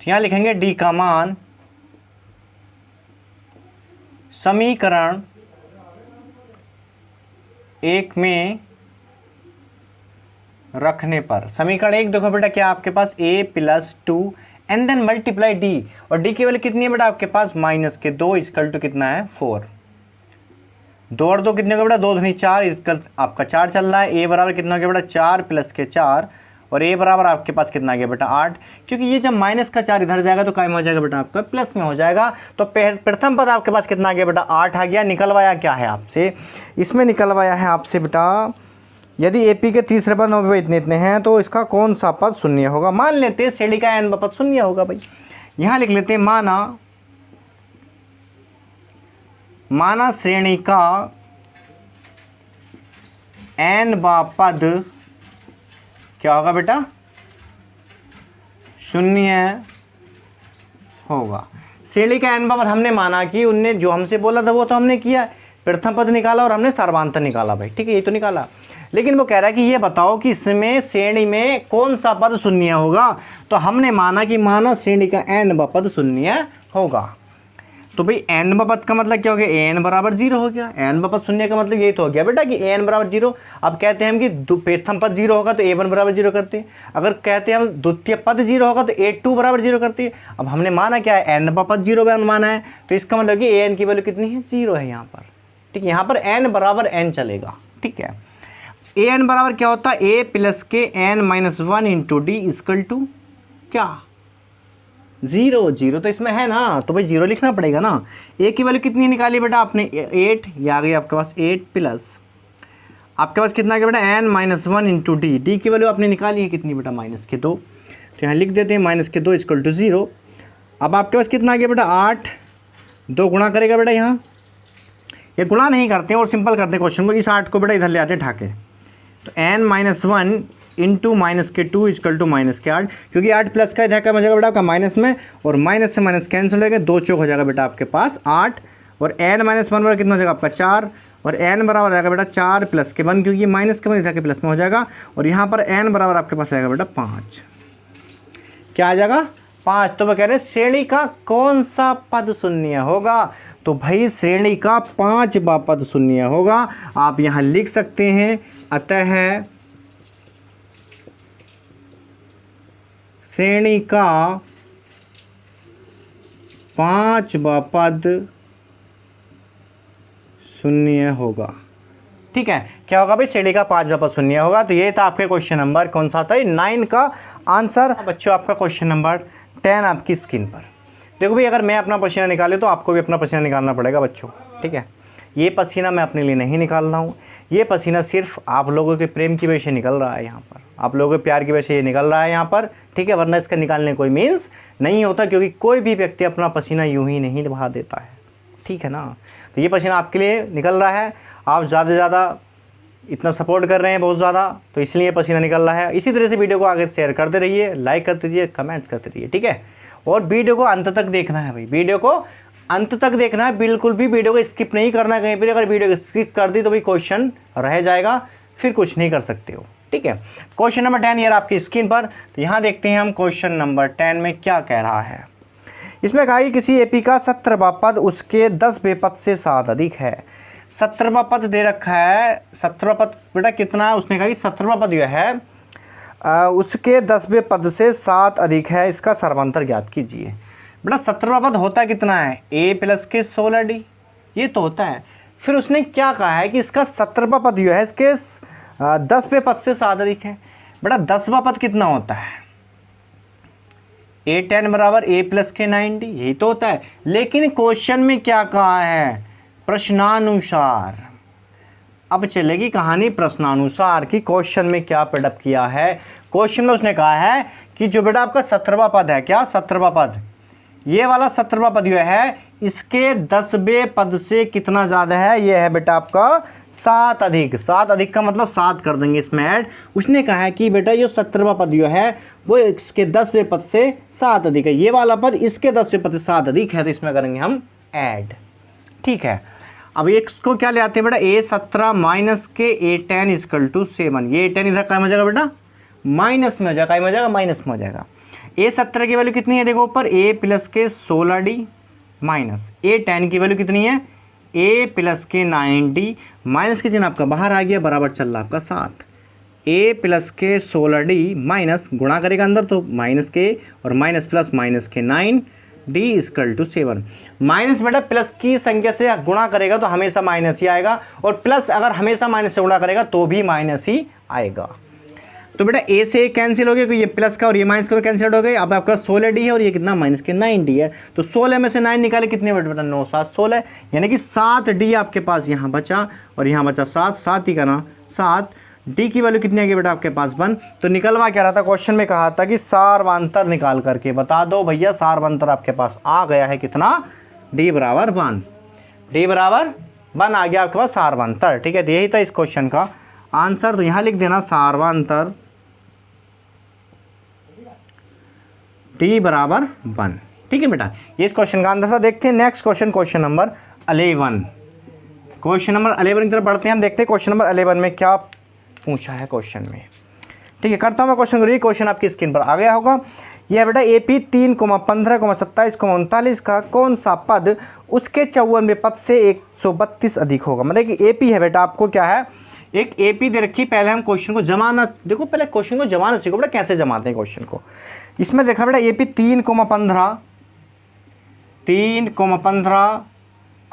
तो यहाँ लिखेंगे डी का मान समीकरण 1 में रखने पर, समीकरण 1 देखो बेटा क्या आपके पास a + 2 and then multiply d, और d की वैल्यू कितनी है बेटा आपके पास -2 इक्वल टू कितना है 4। 2 और 2 कितने का बेटा 2 दूनी 4 इक्वल आपका 4 चल रहा है। a बराबर कितना हो गया बेटा 4 + के 4, और a बराबर आपके पास कितना आ गया बेटा 8, क्योंकि ये जब माइनस का 4 इधर जाएगा तो काय में हो जाएगा बेटा आपका प्लस में हो जाएगा। तो प्रथम पद आपके पास कितना आ गया बेटा 8 आ गया। निकलवाया क्या है आपसे, इसमें निकलवाया है आपसे बेटा यदि AP के तीसरे पद इतने इतने हैं तो इसका कौन सा पद शून्य होगा। मान लेते हैं श्रेणी का n पद शून्य होगा भाई। यहाँ लिख लेते हैं माना श्रेणी का n पद क्या होगा बेटा शून्य होगा। श्रेणी का n पद हमने माना कि उनने जो हमसे बोला था वो तो हमने किया, प्रथम पद निकाला और हमने सर्वांतर निकाला भाई, ठीक है ये तो निकाला। लेकिन वो कह रहा है कि ये बताओ कि इसमें श्रेणी में कौन सा पद शून्य होगा। तो हमने माना कि श्रेणी का n पद शून्य होगा। तो भाई n पद का मतलब क्या हो गया an बराबर 0 हो गया। n पद शून्य का मतलब यही तो हो गया बेटा कि an बराबर 0। अब कहते हैं हम कि प्रथम पद 0 होगा तो a1 बराबर 0 करते हैं। अगर कहते हैं हम द्वितीय पद 0 होगा तो a2 बराबर 0 करते हैं। अब हमने माना क्या है n पद 0 माना है, तो इसका मतलब कि an की वैल्यू कितनी है 0 है यहाँ पर, ठीक है। यहाँ पर n बराबर n चलेगा, ठीक है। an बराबर क्या होता है a + के n - 1 × d इक्वल टू क्या 0 0, तो इसमें है ना तो भाई 0 लिखना पड़ेगा ना। a की वैल्यू कितनी निकाली बेटा आपने 8, ये आ गई आपके पास 8 प्लस आपके पास कितना आ गया बेटा n - 1 × d, d की वैल्यू आपने निकाली है कितनी बेटा -2, तो यहाँ लिख देते हैं -2 इक्वल टू 0। अब आपके पास कितना आ गया बेटा 8, 2 गुणा करेगा बेटा, यहाँ ये गुणा नहीं करते हैं और सिंपल करते हैं क्वेश्चन को। इस 8 को बेटा इधर ले आते ठाके, तो n - 1 × -2 इक्वल टू -8, क्योंकि 8 प्लस का इधर का हो जाएगा बेटा आपका माइनस में, और माइनस से माइनस कैंसिल हो जाएगा, 2 चौक हो जाएगा बेटा आपके पास 8, और n - 1 बराबर कितना हो जाएगा आपका 4, और n बराबर जाएगा बेटा 4 + के 1, क्योंकि माइनस के 1 इधर के प्लस में हो जाएगा, और यहाँ पर n बराबर आपके पास आएगा बेटा 5। क्या आ जाएगा 5। तो वो कह रहे हैं श्रेणी का कौन सा पद शून्य होगा। तो भाई श्रेणी का 5वां पद शून्य होगा। आप यहाँ लिख सकते हैं अतः श्रेणी का 5वां पद शून्य होगा, ठीक है। क्या होगा भाई श्रेणी का 5वां पद शून्य होगा। तो ये था आपके क्वेश्चन नंबर कौन सा था 9 का आंसर। बच्चों आपका क्वेश्चन नंबर 10 आपकी स्क्रीन पर। देखो भाई अगर मैं अपना पसीना निकाले तो आपको भी अपना पसीना निकालना पड़ेगा बच्चों, ठीक है। ये पसीना मैं अपने लिए नहीं निकाल रहा हूँ, ये पसीना सिर्फ आप लोगों के प्रेम की वजह से निकल रहा है यहाँ पर, आप लोगों के प्यार की वजह से ये निकल रहा है यहाँ पर, ठीक है। वरना इसका निकालने कोई मीन्स नहीं होता, क्योंकि कोई भी व्यक्ति अपना पसीना यूँ ही नहीं बहा देता है, ठीक है ना। तो ये पसीना आपके लिए निकल रहा है, आप ज़्यादा से ज़्यादा इतना सपोर्ट कर रहे हैं बहुत ज़्यादा, तो इसलिए पसीना निकल रहा है। इसी तरह से वीडियो को आगे शेयर करते रहिए, लाइक करते रहिए, कमेंट करते रहिए, ठीक है। और वीडियो को अंत तक देखना है भाई, वीडियो को अंत तक देखना है, बिल्कुल भी वीडियो को स्किप नहीं करना है कहीं पर। अगर वीडियो को स्किप कर दी तो भाई क्वेश्चन रह जाएगा, फिर कुछ नहीं कर सकते हो, ठीक है। क्वेश्चन नंबर 10 यार आपकी स्क्रीन पर। तो यहाँ देखते हैं हम क्वेश्चन नंबर 10 में क्या कह रहा है। इसमें कहा कि किसी AP का 17वां पद उसके 10वें पद से 7 अधिक है। 17वां पद दे रखा है, 17वां पद बेटा कितना, उसने कहा कि 17वां पद जो है उसके 10वें पद से 7 अधिक है, इसका सर्वांतर ज्ञात कीजिए। बेटा 17वां पद होता कितना है a + के 16d, ये तो होता है। फिर उसने क्या कहा है कि इसका 17वां पद जो है इसके 10वें पद से 7 अधिक है। बेटा 10वां पद कितना होता है a10 बराबर a + के 9d, यही तो होता है। लेकिन क्वेश्चन में क्या कहा है प्रश्नानुसार। अब चलेगी कहानी प्रश्नानुसार की क्वेश्चन में क्या प्रेडअप किया है। क्वेश्चन में उसने कहा है कि जो बेटा आपका 17वां पद है, क्या 17वां पद, ये वाला 17वां पद जो है इसके 10वें पद से कितना ज़्यादा है, ये है बेटा आपका 7 अधिक। 7 अधिक का मतलब 7 कर देंगे इसमें ऐड। उसने कहा है कि बेटा ये 17वां पद जो है वो इसके 10वें पद से 7 अधिक है, ये वाला पद इसके 10वें पद से 7 अधिक है, तो इसमें करेंगे हम ऐड, ठीक है। अब इसको क्या ले आते हैं बेटा a17 - के a10 = 7। ये a10 इधर क्या हो जाएगा बेटा माइनस में हो जाएगा, क्या हो जाएगा माइनस में हो जाएगा। ए 17 की वैल्यू कितनी है देखो ऊपर, ए प्लस के 16d माइनस ए 10 की वैल्यू कितनी है, ए प्लस के 9d माइनस के चिन्ह आपका बाहर आ गया, बराबर चल रहा आपका 7, ए प्लस के 16d माइनस गुणा करेगा अंदर तो माइनस के और माइनस प्लस माइनस के 9d इक्वल टू 7। माइनस बेटा प्लस की संख्या से गुणा करेगा तो हमेशा माइनस ही आएगा, और प्लस अगर हमेशा माइनस से गुणा करेगा तो भी माइनस ही आएगा। तो बेटा ए से ए कैंसिल हो गया, ये प्लस का और ये माइनस का कैंसिल हो गए। अब आपका 16d है और ये कितना माइनस के 9d है, तो 16 में से 9 निकाले कितने बेटा 9 7 16, यानी कि 7d आपके पास यहाँ बचा और यहाँ बचा 7, 7 ही करना 7, d की वैल्यू कितनी आ गई बेटा आपके पास 1। तो निकलवा क्या रहा था, क्वेश्चन में कहा था कि सारवांतर निकाल करके बता दो भैया। सारवांतर आपके पास आ गया है कितना, d बराबर 1, d बराबर 1 आ गया आपके पास सारवांतर। ठीक है, तो यही था इस क्वेश्चन का आंसर। तो यहाँ लिख देना सारवांतर d बराबर 1। ठीक है बेटा, ये इस क्वेश्चन का आंसर था। देखते हैं next question, question number 11। Question number 11 की तरफ बढ़ते हैं, हम देखते हैं क्वेश्चन नंबर 11 में क्या पूछा है क्वेश्चन में। ठीक है, करता हूँ मैं क्वेश्चन को, क्वेश्चन आपकी स्क्रीन पर आ गया होगा। यह बेटा AP 3, 15, 27, 39 का कौन सा पद उसके 54वें पद से 132 अधिक होगा। मतलब कि AP है बेटा, आपको क्या है एक AP दे रखी, पहले हम क्वेश्चन को जमाना, देखो पहले क्वेश्चन को जमाना सीखो बेटा, कैसे जमाते हैं क्वेश्चन को। इसमें देखा बेटा AP 3, 15, 3, 15,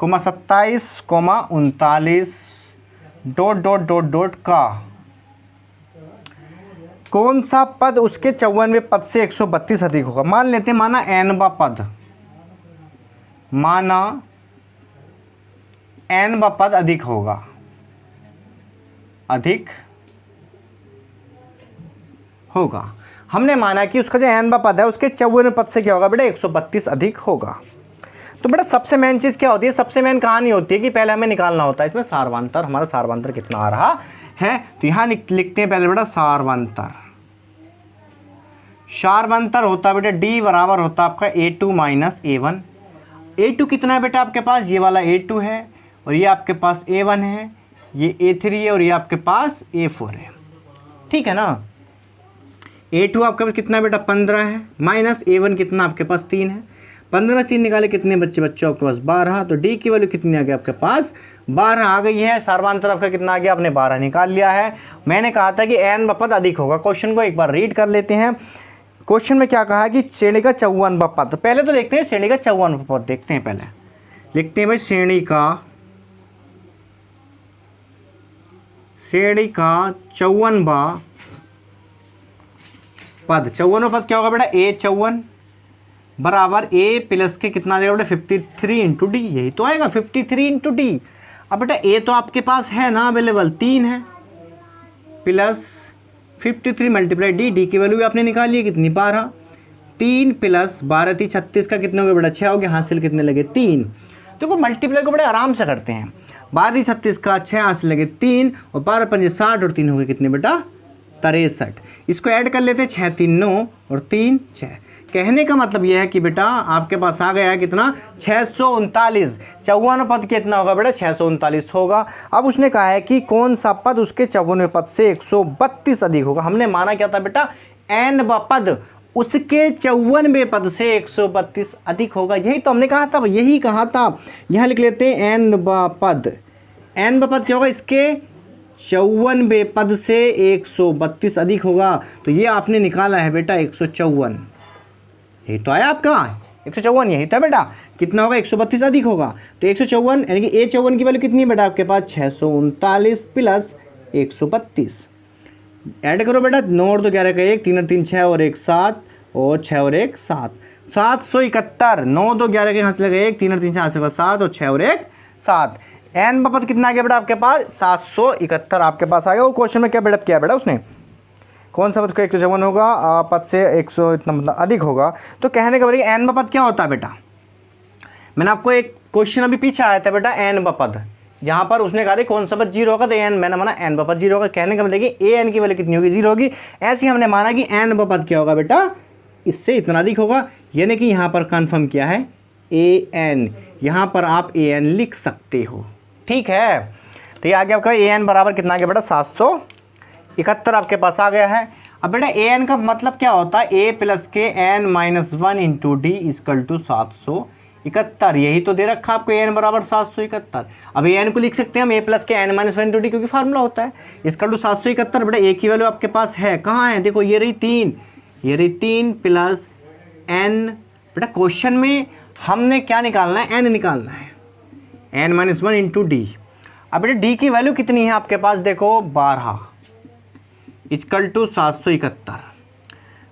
27, 39 dot dot dot dot का कौन सा पद उसके 54वें पद से 132 अधिक होगा। मान लेते हैं, माना n पद, माना n पद अधिक होगा, अधिक होगा। हमने माना कि उसका जो n पद है उसके 54वें पद से क्या होगा बेटा 132 अधिक होगा। तो बेटा सबसे मेन चीज़ क्या होती है, सबसे मेन कहानी होती है कि पहले हमें निकालना होता है इसमें सारवांतर, हमारा सारवांतर कितना आ रहा है। तो यहाँ लिखते हैं पहले बेटा सारवांतर। सारवांतर होता है बेटा d बराबर होता है आपका A2 माइनस A1। A2 कितना है बेटा आपके पास, ये वाला A2 है और ये आपके पास A1 है, ये A3 है और ये आपके पास A4 है। ठीक है ना, A2 आपके पास कितना बेटा 15 है, माइनस A1 कितना आपके पास 3 है। 15 में 3 निकाले कितने बच्चों आपके पास 12। तो D की वैल्यू कितनी आ गई आपके पास 12 आ गई है। सारवांतर आपका कितना आ गया, आपने 12 निकाल लिया है। मैंने कहा था कि n पद अधिक होगा। क्वेश्चन को एक बार रीड कर लेते हैं। क्वेश्चन में क्या कहा है कि श्रेणी का 54वां पद। तो पहले तो देखते हैं श्रेणी का 54वां पद, देखते हैं पहले लिखते हैं भाई श्रेणी का 54वां पद। 54वां पद क्या होगा बेटा A54 बराबर A प्लस के कितना आ जाएगा बेटा 53 इंटू डी, यही तो आएगा 53 इंटू डी। अब बेटा A तो आपके पास है ना अवेलेबल 3 है, प्लस 53 मल्टीप्लाई डी की वैल्यू भी आपने निकाली है कितनी 12, 3 प्लस 12 3 36 का कितने हो गए बेटा 6 हो गया, हासिल कितने लगे 3। देखो मल्टीप्लाई को बड़े आराम से करते हैं, 12 36 का 6 हासिल लगे 3 और 12 5 60 और 3 हो गए कितने बेटा 63। इसको ऐड कर लेते हैं 6 3 9 और 3 6। कहने का मतलब यह है कि बेटा आपके पास आ गया है कितना 639। 54वां पद कितना होगा बेटा 639 होगा। अब उसने कहा है कि कौन सा पद उसके 54वें पद से 132 अधिक होगा। हमने माना क्या था बेटा n पद उसके 54वें पद से 132 अधिक होगा, यही तो हमने कहा था, यही कहा था। यहाँ लिख लेते हैं n पद क्या होगा इसके 54वें पद से 132 अधिक होगा। तो ये आपने निकाला है बेटा 154, यही तो आया आपका 154, यही था बेटा। कितना होगा 132 अधिक होगा। तो 154 यानी कि A54 की वैल्यू कितनी है बेटा आपके पास 639 प्लस 132। ऐड करो बेटा 9 और 2 11 का 1, 3 और 3 6 और 1 7 और 6 और 1 7, 771। 9 2 11 के हाथ लगे 1, 3 और 3 6 हाथ 7 और 6 और 1 7। n पद कितना आ गया बेटा आपके पास 771 आपके पास आ गया। और क्वेश्चन में क्या बेटा किया बेटा उसने, कौन सा पद को 154 होगा पद से 100 इतना मतलब अधिक होगा। तो कहने का मतलब n पद क्या होता है बेटा, मैंने आपको एक क्वेश्चन अभी पीछे आया था बेटा n पद, जहाँ पर उसने कहा था कौन सा पद 0 होगा, तो n मैंने माना n पद 0 होगा। कहने का मतलब कि an की वैल्यू कितनी होगी 0 होगी। ऐसे ही हमने माना कि n पद क्या होगा बेटा इससे इतना अधिक होगा, यानी कि यहाँ पर कन्फर्म किया है an, यहाँ पर आप an लिख सकते हो। ठीक है, तो ये आ गया आपका an बराबर कितना आ गया बेटा 771 आपके पास आ गया है। अब बेटा ए एन का मतलब क्या होता है, ए प्लस के n minus one into d equal to 771। यही तो दे रखा आपको, ए एन बराबर 771। अब ए एन को लिख सकते हैं हम ए प्लस के n minus one into d, क्योंकि फार्मूला होता है इजकल टू 771। बेटा ए की वैल्यू आपके पास है, कहाँ है, देखो ये रही 3, ये रही 3 प्लस एन। बेटा क्वेश्चन में हमने क्या निकालना है, एन निकालना है, n minus one into d. अब बेटा डी की वैल्यू कितनी है आपके पास, देखो 12 इजकल टू 771।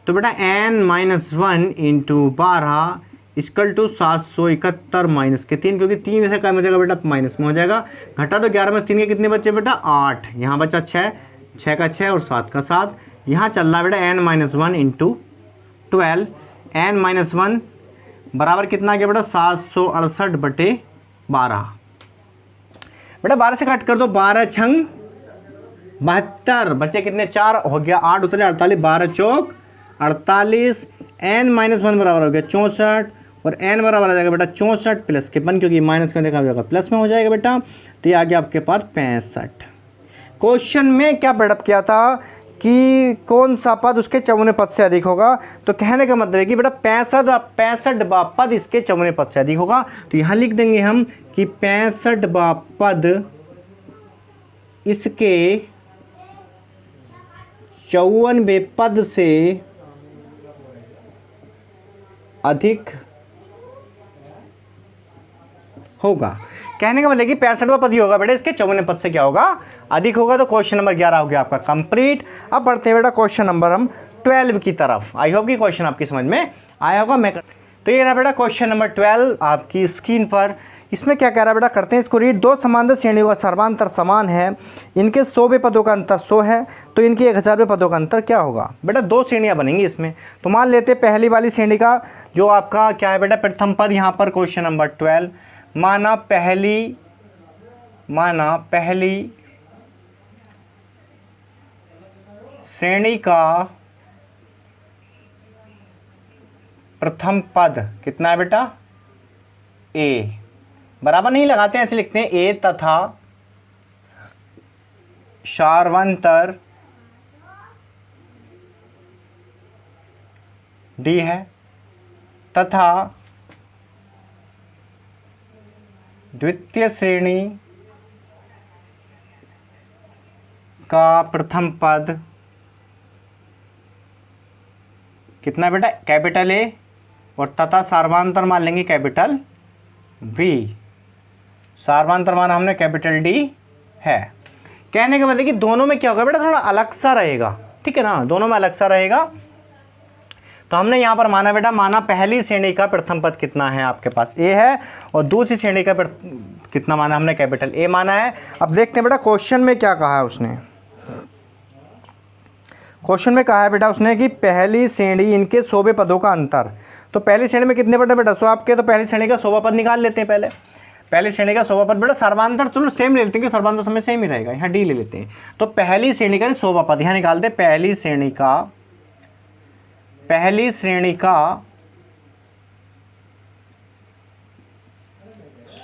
तो बेटा n minus one into 12 equal to 771 minus के 3, क्योंकि 3 से कम हो जाएगा बेटा माइनस में हो जाएगा। घटा तो 11 में 3 के कितने बच्चे बेटा 8, यहाँ बचा 6, 6 का 6 और 7 का 7। यहाँ चल रहा है बेटा n minus one into 12, n minus one बराबर कितना आ गया बेटा 768/12। बेटा 12 से कट कर दो, 12 छंग 72, बच्चे कितने 4 हो गया, 8 उतरे 48, 12 चौक 48, एन माइनस वन बराबर हो गया 64 और एन बराबर आ जाएगा बेटा 64 प्लस के 1, क्योंकि माइनस का देखा जाएगा प्लस में हो जाएगा बेटा। तो ये आ गया आपके पास 65। क्वेश्चन में क्या बिल्डअप किया था कि कौन सा पद उसके चौगुने पद से अधिक होगा, तो कहने का मतलब है कि बेटा 65वां पद इसके चौगुने पद से अधिक होगा। तो यहाँ लिख देंगे हम कि 65वां पद इसके 54वें पद से अधिक होगा। कहने का मतलब कि 65वां पद ही होगा बेटा इसके 54वें पद से क्या होगा, अधिक होगा। तो क्वेश्चन नंबर 11 हो गया आपका कंप्लीट। अब बढ़ते हैं बेटा क्वेश्चन नंबर हम 12 की तरफ। आई होप कि क्वेश्चन आपकी समझ में आया होगा। तो ये रहा बेटा क्वेश्चन नंबर 12 आपकी स्क्रीन पर। इसमें क्या कह रहा है बेटा, करते हैं इसको रीड। दो समांतर श्रेणियों का सर्वांतर समान है, इनके 100वें पदों का अंतर 100 है, तो इनके 1000वें पदों का अंतर क्या होगा। बेटा दो श्रेणियां बनेंगी इसमें। तो मान लेते हैं पहली वाली श्रेणी का जो आपका क्या है बेटा प्रथम पद, यहाँ पर क्वेश्चन नंबर 12 माना पहली श्रेणी का प्रथम पद कितना है बेटा, ए। बराबर नहीं लगाते हैं, ऐसे लिखते हैं ए तथा सार्वंतर डी है, तथा द्वितीय श्रेणी का प्रथम पद कितना बेटा कैपिटल ए, और तथा सार्वांतर मान लेंगे कैपिटल वी। सार्वांतर मान हमने कैपिटल डी है। कहने का मतलब कि दोनों में क्या होगा बेटा, थोड़ा अलग सा रहेगा, ठीक है ना, दोनों में अलग सा रहेगा। तो हमने यहाँ पर माना बेटा, माना पहली श्रेणी का प्रथम पद कितना है आपके पास ए है, और दूसरी श्रेणी का कितना माना हमने कैपिटल ए माना है। अब देखते हैं बेटा क्वेश्चन में क्या कहा है उसने। क्वेश्चन में कहा है बेटा उसने कि पहली श्रेणी इनके 100वें पदों का अंतर। तो पहली श्रेणी में कितने पद है बेटा 100 आपके, तो पहली श्रेणी का 100वां पद निकाल लेते हैं पहले। पहली श्रेणी का 100वां पद बेटा सर्वांतर चलो सेम ले लेते हैं कि सर्वांतर समय सेम ही रहेगा, यहाँ डी ले लेते हैं। तो पहली श्रेणी का 100वां पद यहाँ निकालते हैं। पहली श्रेणी का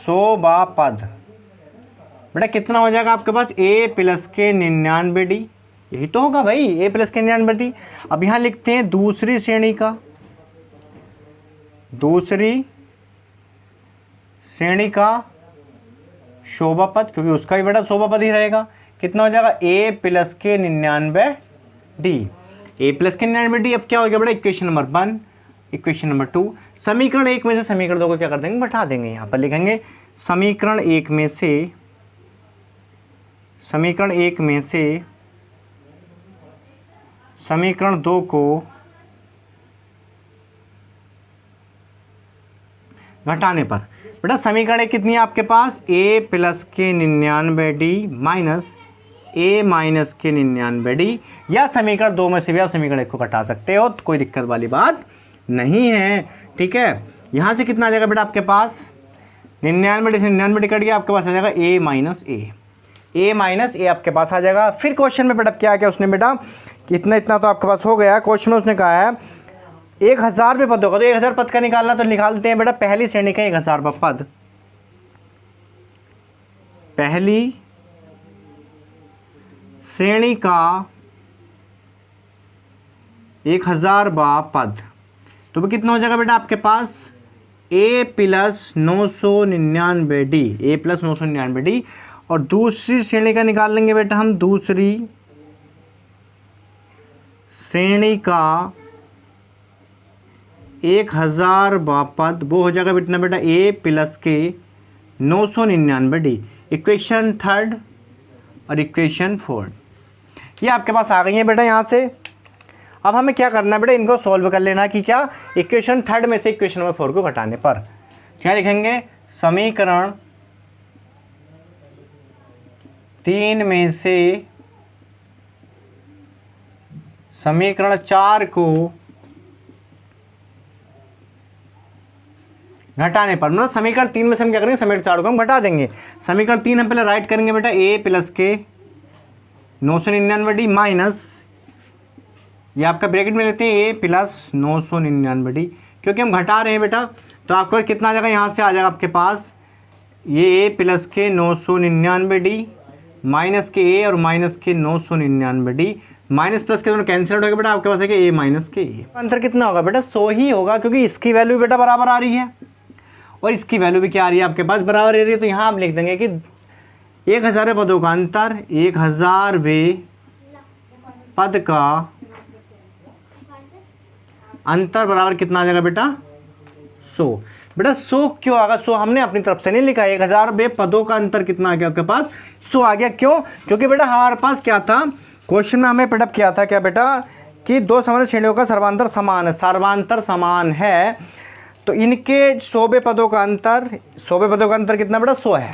100वां पद बेटा कितना हो जाएगा आपके पास, ए प्लस के 99 डी, यही तो होगा भाई, ए प्लस के 99 डी। अब यहाँ लिखते हैं दूसरी श्रेणी का 100वां पद, क्योंकि उसका भी बेटा 100वां पद ही रहेगा। कितना हो जाएगा, ए प्लस के 99 डी, ए प्लस के 99 डी। अब क्या हो गया बेटा इक्वेशन नंबर 1, इक्वेशन नंबर 2। समीकरण 1 में से समीकरण 2 को क्या कर देंगे, बैठा देंगे। यहाँ पर लिखेंगे समीकरण 1 में से समीकरण 2 को घटाने पर बेटा समीकरण कितनी है आपके पास, ए प्लस के 99 डी माइनस ए माइनस के 99 डी, या समीकरण 2 में से भी आप समीकरण 1 को घटा सकते हो, तो कोई दिक्कत वाली बात नहीं है, ठीक है। यहाँ से कितना आ जाएगा बेटा आपके पास 99 डी से 99 डी कट गया, आपके पास आ जाएगा ए माइनस ए आपके पास आ जाएगा। फिर क्वेश्चन में बेटा क्या उसने बेटा इतना तो आपके पास हो गया। क्वेश्चन में उसने कहा है 1000वें पद होगा, तो 1000 पद का निकालना, तो निकालते हैं बेटा पहली श्रेणी का 1000वां पद। पहली श्रेणी का 1000 पद, तो कितना हो जाएगा बेटा आपके पास a plus 999d, a plus 999d। और दूसरी श्रेणी का निकाल लेंगे बेटा हम, दूसरी श्रेणी का 1000 पद, वो हो जाएगा बेटा a प्लस के 999d। इक्वेशन थर्ड और इक्वेशन फोर्थ ये आपके पास आ गई है बेटा यहाँ से। अब हमें क्या करना है बेटा, इनको सॉल्व कर लेना कि क्या, इक्वेशन थर्ड में से इक्वेशन नंबर 4 को घटाने पर क्या लिखेंगे, समीकरण 3 में से समीकरण 4 को घटाने पर, मतलब समीकरण 3 में से हम क्या करेंगे, समीकरण 4 को हम घटा देंगे। समीकरण 3 हम पहले राइट करेंगे बेटा, a प्लस के 999d माइनस, ये आपका ब्रैकेट में लेते हैं a प्लस 999d, क्योंकि हम घटा रहे हैं बेटा, तो आपको कितना आ जाएगा, यहाँ से आ जाएगा आपके पास ये a प्लस के 999d माइनस के a और माइनस के 999d, माइनस प्लस के दोनों कैंसिल हो गया बेटा, आपके पास है कि a माइनस के a। अंतर कितना होगा बेटा, 100 ही होगा, क्योंकि इसकी वैल्यू बेटा बराबर आ रही है और इसकी वैल्यू भी क्या आ रही है आपके पास, बराबर आ रही है। तो यहाँ आप लिख देंगे कि 1000 पदों का अंतर, 1000वें पद का अंतर बराबर कितना आ जाएगा बेटा, 100। बेटा 100 क्यों आ गया, 100 हमने अपनी तरफ से नहीं लिखा, 1000वें पदों का अंतर कितना आ गया आपके पास, 100 आ गया। क्यों, क्योंकि बेटा हमारे पास क्या था, क्वेश्चन में हमें पिटअप किया था क्या बेटा, कि दो समान श्रेणियों का सर्वांतर समान है, सर्वांतर समान है, तो इनके 100वें पदों का अंतर, 100वें पदों का अंतर कितना बेटा, 100 है।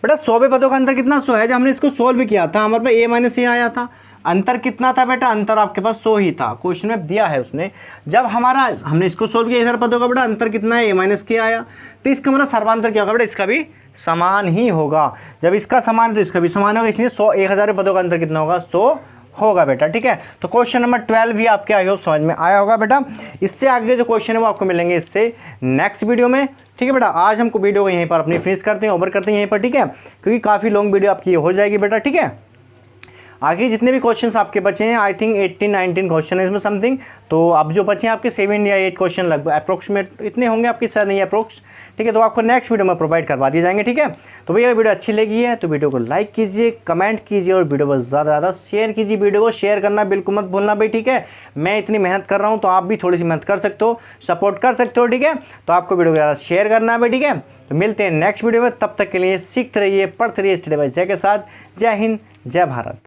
बेटा 100वें पदों का अंतर कितना, 100 है। जब हमने इसको सोल्व भी किया था हमारे पास a माइनस a आया था, अंतर कितना था बेटा, अंतर आपके पास 100 ही था, क्वेश्चन में दिया है उसने। जब हमने इसको सोल्व किया 1000 पदों का बेटा अंतर कितना है, a माइनस के आया, तो इसका मतलब सर्वांतर क्या होगा बेटा, इसका भी समान ही होगा। जब इसका समान है तो इसका भी समान होगा, इसलिए 1000 पदों का अंतर कितना होगा, 100 होगा बेटा। ठीक है, तो क्वेश्चन नंबर 12 भी आपके आई होप समझ में आया होगा बेटा। इससे आगे जो क्वेश्चन है वो आपको मिलेंगे इससे नेक्स्ट वीडियो में। ठीक है बेटा, आज हमको वीडियो को यहीं पर अपनी फिनिश करते हैं, ओवर करते हैं यहीं पर। ठीक है, क्योंकि काफ़ी लॉन्ग वीडियो आपकी हो जाएगी बेटा। ठीक है, आगे जितने भी क्वेश्चंस आपके बचे हैं, आई थिंक 18-19 क्वेश्चन है इसमें समथिंग, तो अब जो बचे हैं आपके 7 या 8 क्वेश्चन लगभग अप्रोक्सीमेट इतने होंगे आपके, सर नहीं अप्रोक्स। ठीक है, तो आपको नेक्स्ट वीडियो में प्रोवाइड करवा दिए जाएंगे। ठीक है, तो भैया वीडियो अच्छी लगी है तो वीडियो को लाइक कीजिए, कमेंट कीजिए और वीडियो को ज़्यादा से ज़्यादा शेयर कीजिए। वीडियो को शेयर करना बिल्कुल मत भूलना भाई। ठीक है, मैं इतनी मेहनत कर रहा हूँ तो आप भी थोड़ी सी मेहनत कर सकते हो, सपोर्ट कर सकते हो। ठीक है, तो आपको वीडियो को ज़्यादा शेयर करना है भाई। ठीक है, तो मिलते हैं नेक्स्ट वीडियो में, तब तक के लिए सीखते रहिए, पढ़ते रहिए स्टडी बाय जय के साथ। जय हिंद, जय भारत।